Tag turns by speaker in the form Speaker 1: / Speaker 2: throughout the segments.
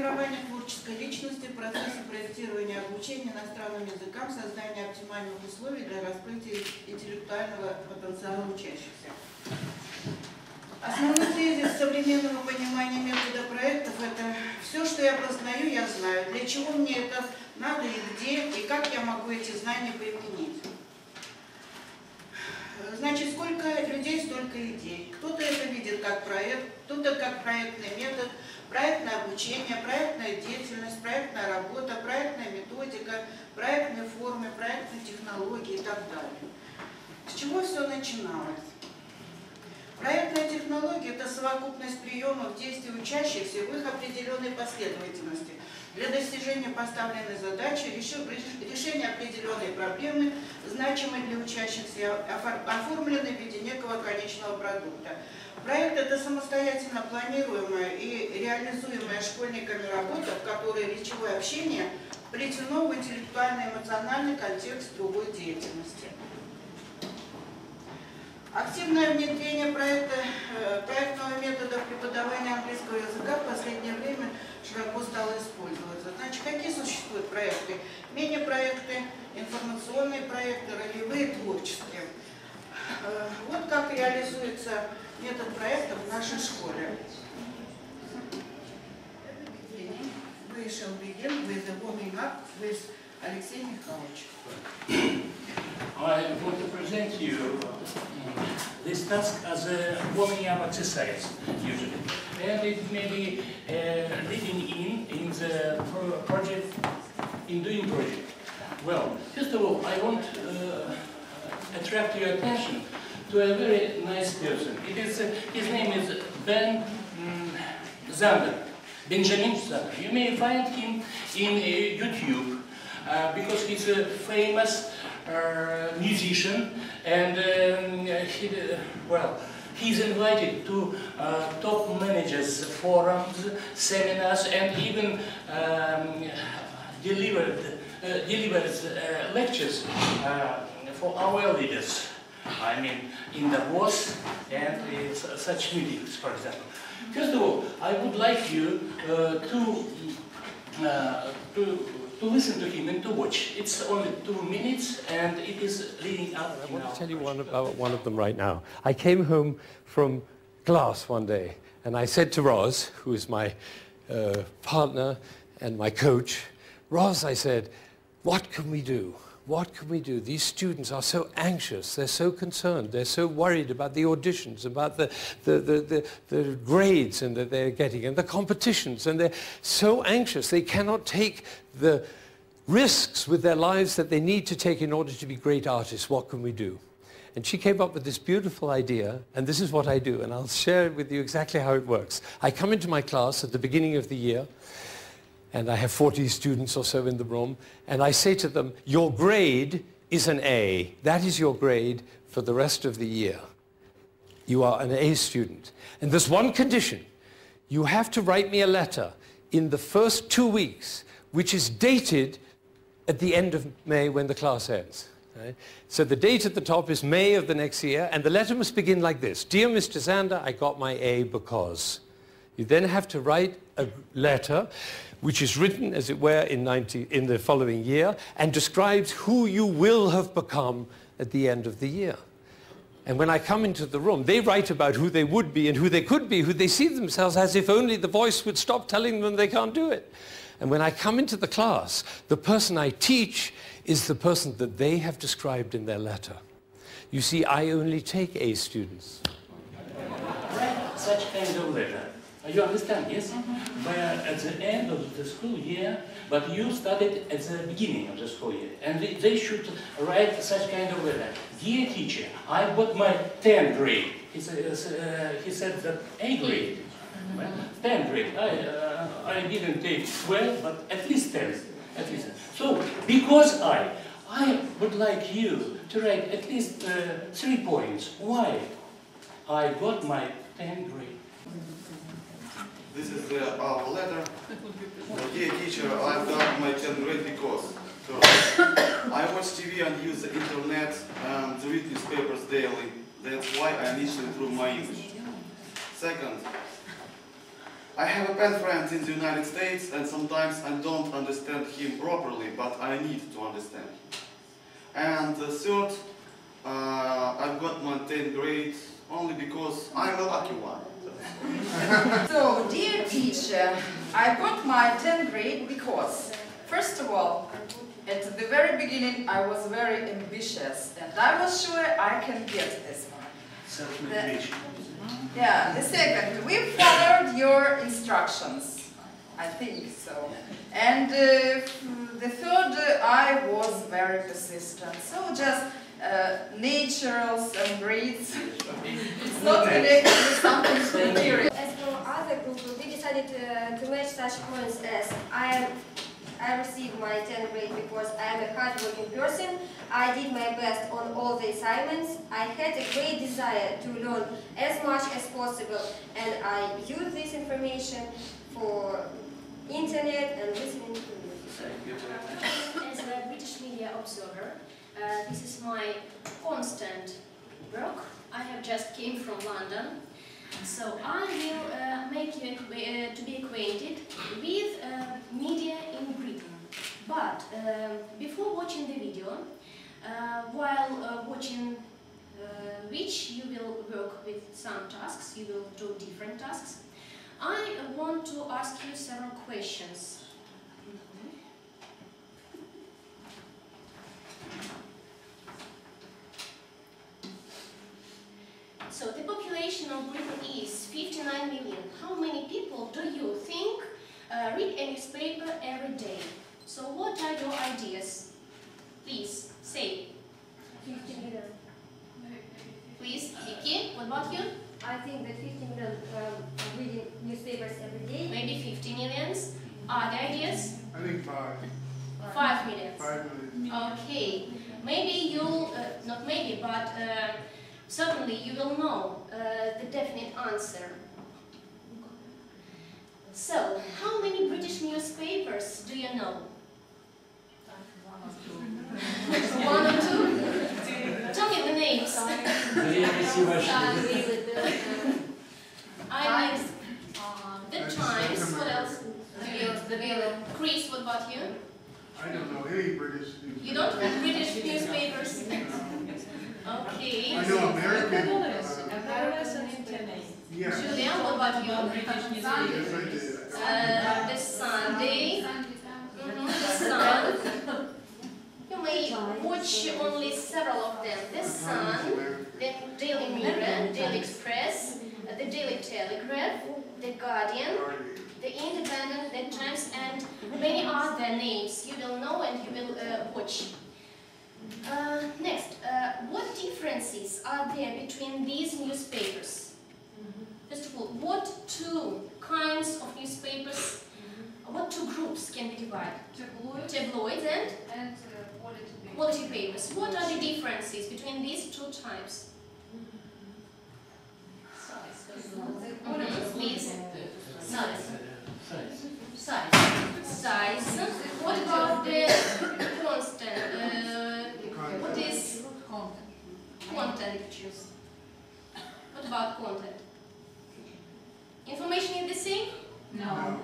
Speaker 1: формирование творческой личности в процессе проектирования обучения иностранным языкам, создание оптимальных условий для раскрытия интеллектуального потенциала учащихся. Основной тезис современного понимания метода проектов – это все, что я познаю, я знаю. Для чего мне это надо и где, и как я могу эти знания применить. Значит, сколько людей, столько идей. Кто-то это видит как проект, кто-то как проектный метод, проектное обучение, проектная деятельность, проектная работа, проектная методика, проектные формы, проектные технологии и так далее. С чего все начиналось? Проектная технология – это совокупность приемов действий учащихся в их определенной последовательности для достижения поставленной задачи, решения определенной проблемы, значимой для учащихся, оформленной в виде некого конечного продукта. Проект – это самостоятельно планируемая и реализуемая школьниками работа, в которой речевое общение вплетено в интеллектуально-эмоциональный контекст другой деятельности. Активное внедрение проектного метода преподавания английского языка в последнее время широко стало использоваться. Значит, какие существуют проекты? Мини-проекты, информационные проекты, ролевые, творческие. Вот как реализуется метод проекта в нашей школе. We shall begin with the warming up with Алексей Михайлович.
Speaker 2: I want to present you this task as a warming up exercise, usually. And it may be leading in the project, in doing project. Well, first of all, I want to attract your attention to a very nice person. It is, his name is Benjamin Zander. You may find him in YouTube because he's a famous musician, and he's invited to top managers forums, seminars, and even delivers lectures for our leaders. I mean, in Davos and in such meetings, for example. First of all, I would like you to listen to him and to watch. It's only 2 minutes, and it is leading up.
Speaker 3: I want to tell you about one of them right now. I came home from class one day, and I said to Roz, who is my partner and my coach, Roz, I said, what can we do? What can we do? These students are so anxious, they're so concerned, they're so worried about the auditions, about the grades and that they're getting, and the competitions, and they're so anxious they cannot take the risks with their lives that they need to take in order to be great artists. What can we do? And she came up with this beautiful idea, and this is what I do, and I'll share with you exactly how it works. I come into my class at the beginning of the year, and I have 40 students or so in the room, and I say to them, your grade is an A. That is your grade for the rest of the year. You are an A student. And there's one condition. You have to write me a letter in the first 2 weeks, which is dated at the end of May when the class ends. Right? So the date at the top is May of the next year, and the letter must begin like this. Dear Mr. Zander, I got my A because. You then have to write a letter which is written, as it were, in the following year, and describes who you will have become at the end of the year. And when I come into the room, they write about who they would be and who they could be, who they see themselves as if only the voice would stop telling them they can't do it. And when I come into the class, the person I teach is the person that they have described in their letter. You see, I only take A students.
Speaker 2: Write such kind of letter. You understand, yes? Where at the end of the school year, but you started at the beginning of the school year. And they should write such kind of letter. Dear teacher, I got my 10th grade. He said that A grade. 10th grade. I didn't take 12, but at least 10. At least. So, because I would like you to write at least 3 points. Why? I got my 10th grade.
Speaker 4: This is our letter. Dear teacher, I've got my 10th grade because I watch TV and use the internet and read newspapers daily. That's why I need to improve my English. Second, I have a pen friend in the United States, and sometimes I don't understand him properly, but I need to understand him. And the third, I've got my 10th grade only because I'm a lucky one.
Speaker 5: So, dear teacher, I got my 10th grade because, first of all, at the very beginning I was very ambitious and I was sure I can get this one.
Speaker 2: Self-motivation.
Speaker 5: Yeah, the second, we followed your instructions. I think so. And the third, I was very persistent. So just naturals and breeds. It's not connected with something material.
Speaker 6: As for other group, we decided to match such points as I received my 10th grade because I am a hard-working person. I did my best on all the assignments. I had a great desire to learn as much as possible, and I use this information for internet and listening to music.
Speaker 7: As a British media observer, this is my constant work. I have just came from London, so I will make you to be acquainted with media in Britain. But before watching the video, while watching which you will work with some tasks, you will do different tasks, I want to ask you several questions. So the population of Britain is 59 million. How many people do you think read a newspaper every day? So what are your ideas? Please say.
Speaker 6: 50 million.
Speaker 7: Please, Vicky, what about you?
Speaker 6: I think that 50 million reading newspapers every day.
Speaker 7: Maybe 50 millions. Other ideas?
Speaker 8: I think 5.
Speaker 7: 5 millions.
Speaker 8: 5 million.
Speaker 7: Okay. Maybe you'll, not maybe, but certainly you will know the definite answer. So, how many British newspapers do you know? 1 or 2? Tell me the names. I mean, the Times, what else? Chris, what about you?
Speaker 8: I don't know any British newspapers.
Speaker 7: You don't have British newspapers? Okay.
Speaker 8: I know American. Yeah.
Speaker 7: Julia, what about you?
Speaker 8: Yes, I did.
Speaker 7: The Sunday, the Sun. You may watch only several of them. The Sun, the Daily Mirror, Daily Express, the Daily Telegraph, the Guardian, the Independent, the Times, and many other names you will know and you will watch. Next, what differences are there between these newspapers? First of all, what two kinds of newspapers, what two groups can be divided? Tabloids and quality papers. What are the differences between these two types? Please. Size. What about the constant? What is content? What about content? Information is the same? No.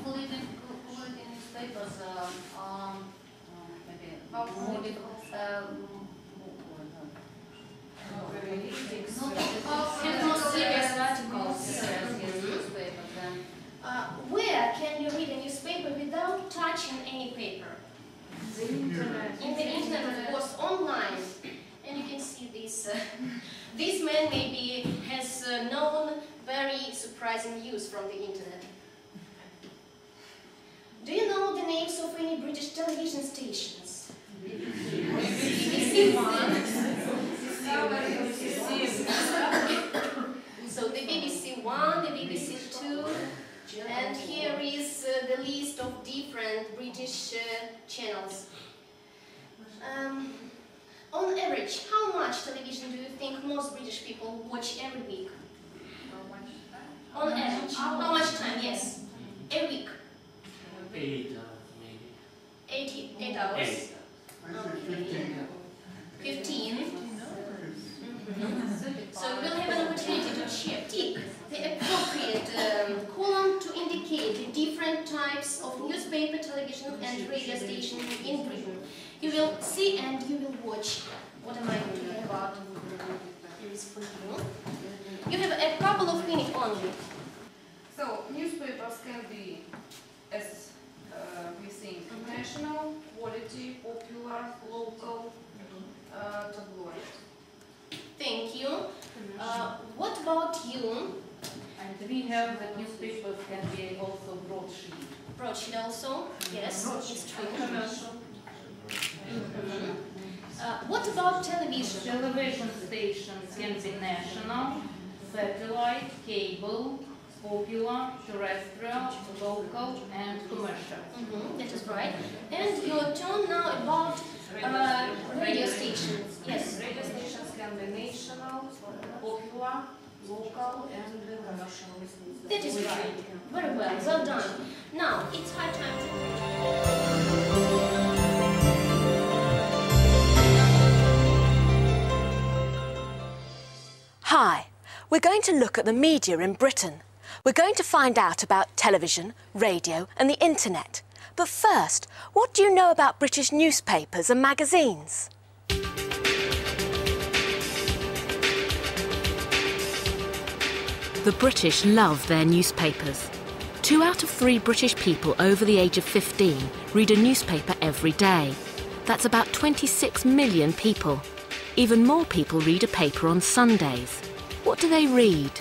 Speaker 9: Quality newspapers maybe more
Speaker 7: more serious articles. Where can you read a newspaper without touching any paper? In the internet, of course, online. And you can see this. This man maybe has known very surprising news from the internet. Do you know the names of any British television stations? BBC One. So the BBC One, the BBC Two, and here is the list of different British channels. On average, how much television do you think most British people watch every week? On average, how much time? Yes, a week.
Speaker 2: 8 maybe.
Speaker 7: 8 hours.
Speaker 2: 8.
Speaker 8: I say 15.
Speaker 7: 15. different types of newspaper, television and radio stations in Britain. You will see and you will watch. What am I talking about? Here is for you. You have a couple of minutes only.
Speaker 5: So, newspapers can be, as we think, national, quality, popular, local, tabloid.
Speaker 7: Thank you. What about you?
Speaker 9: And we have that newspapers can be also broadsheet.
Speaker 7: Broadsheet also? Yes, it's true.
Speaker 9: Commercial.
Speaker 7: What about television?
Speaker 9: Television stations can be national, satellite, cable, popular, terrestrial, local and commercial.
Speaker 7: That is right. And your turn now about radio stations. Yes.
Speaker 5: Radio stations can be national, popular, local and commercial.
Speaker 7: That is right. Very well. Well done. Now, it's high time
Speaker 10: Hi, we're going to look at the media in Britain. We're going to find out about television, radio and the internet. But first, what do you know about British newspapers and magazines? The British love their newspapers. 2 out of 3 British people over the age of 15 read a newspaper every day. That's about 26 million people. Even more people read a paper on Sundays. What do they read?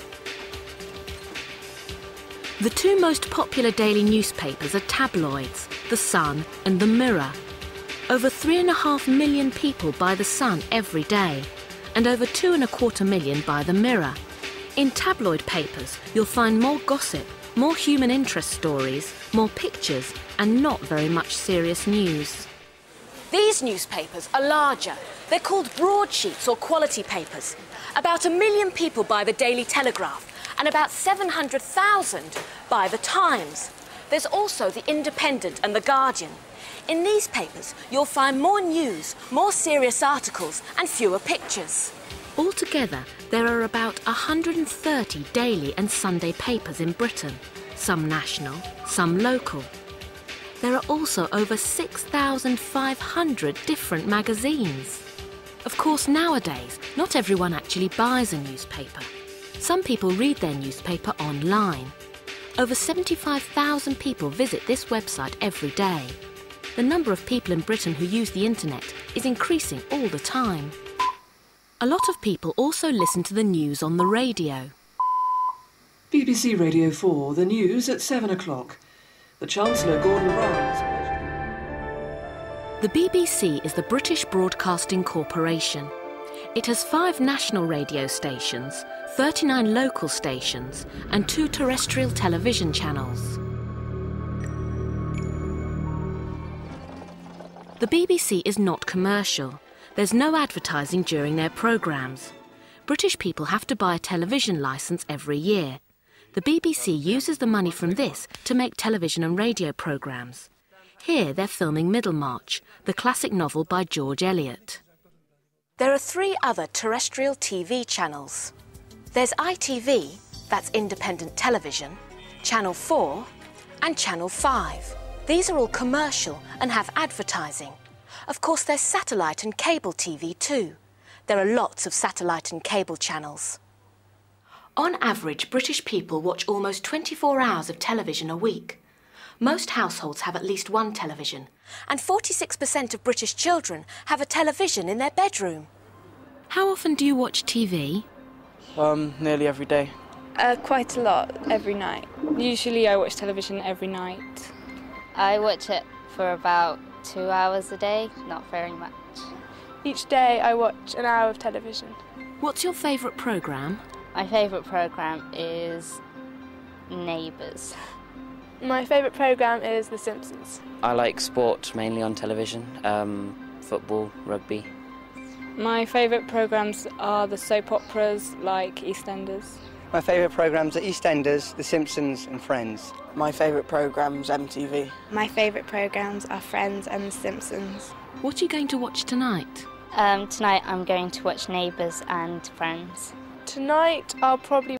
Speaker 10: The 2 most popular daily newspapers are tabloids, The Sun and The Mirror. Over 3.5 million people buy The Sun every day, and over 2.25 million buy The Mirror. In tabloid papers, you'll find more gossip, more human interest stories, more pictures, and not very much serious news. These newspapers are larger. They're called broadsheets or quality papers. About 1 million people buy the Daily Telegraph, and about 700,000 buy the Times. There's also the Independent and the Guardian. In these papers, you'll find more news, more serious articles, and fewer pictures. Altogether, there are about 130 daily and Sunday papers in Britain, some national, some local. There are also over 6,500 different magazines. Of course, nowadays, not everyone actually buys a newspaper. Some people read their newspaper online. Over 75,000 people visit this website every day. The number of people in Britain who use the internet is increasing all the time. A lot of people also listen to the news on the radio.
Speaker 11: BBC Radio 4, the news at 7 o'clock. The Chancellor, Gordon Brown.
Speaker 10: The BBC is the British Broadcasting Corporation. It has 5 national radio stations, 39 local stations, and 2 terrestrial television channels. The BBC is not commercial. There's no advertising during their programmes. British people have to buy a television licence every year. The BBC uses the money from this to make television and radio programmes. Here they're filming Middlemarch, the classic novel by George Eliot. There are 3 other terrestrial TV channels. There's ITV, that's independent television, Channel 4 and Channel 5. These are all commercial and have advertising. Of course, there's satellite and cable TV too. There are lots of satellite and cable channels. On average, British people watch almost 24 hours of television a week. Most households have at least 1 television, and 46% of British children have a television in their bedroom. How often do you watch TV?
Speaker 12: Nearly every day.
Speaker 13: Quite a lot, every night. Usually I watch television every night.
Speaker 14: I watch it for about 2 hours a day, not very much.
Speaker 13: Each day I watch an hour of television.
Speaker 10: What's your favourite programme?
Speaker 14: My favourite programme is Neighbours.
Speaker 13: My favourite programme is The Simpsons.
Speaker 12: I like sport, mainly on television, football, rugby.
Speaker 13: My favourite programmes are the soap operas like EastEnders.
Speaker 15: My favourite programmes are EastEnders, The Simpsons and Friends.
Speaker 12: My favourite programme's MTV.
Speaker 13: My favourite programmes are Friends and The Simpsons.
Speaker 10: What are you going to watch tonight?
Speaker 14: Tonight I'm going to watch Neighbours and Friends.
Speaker 13: Tonight I'll probably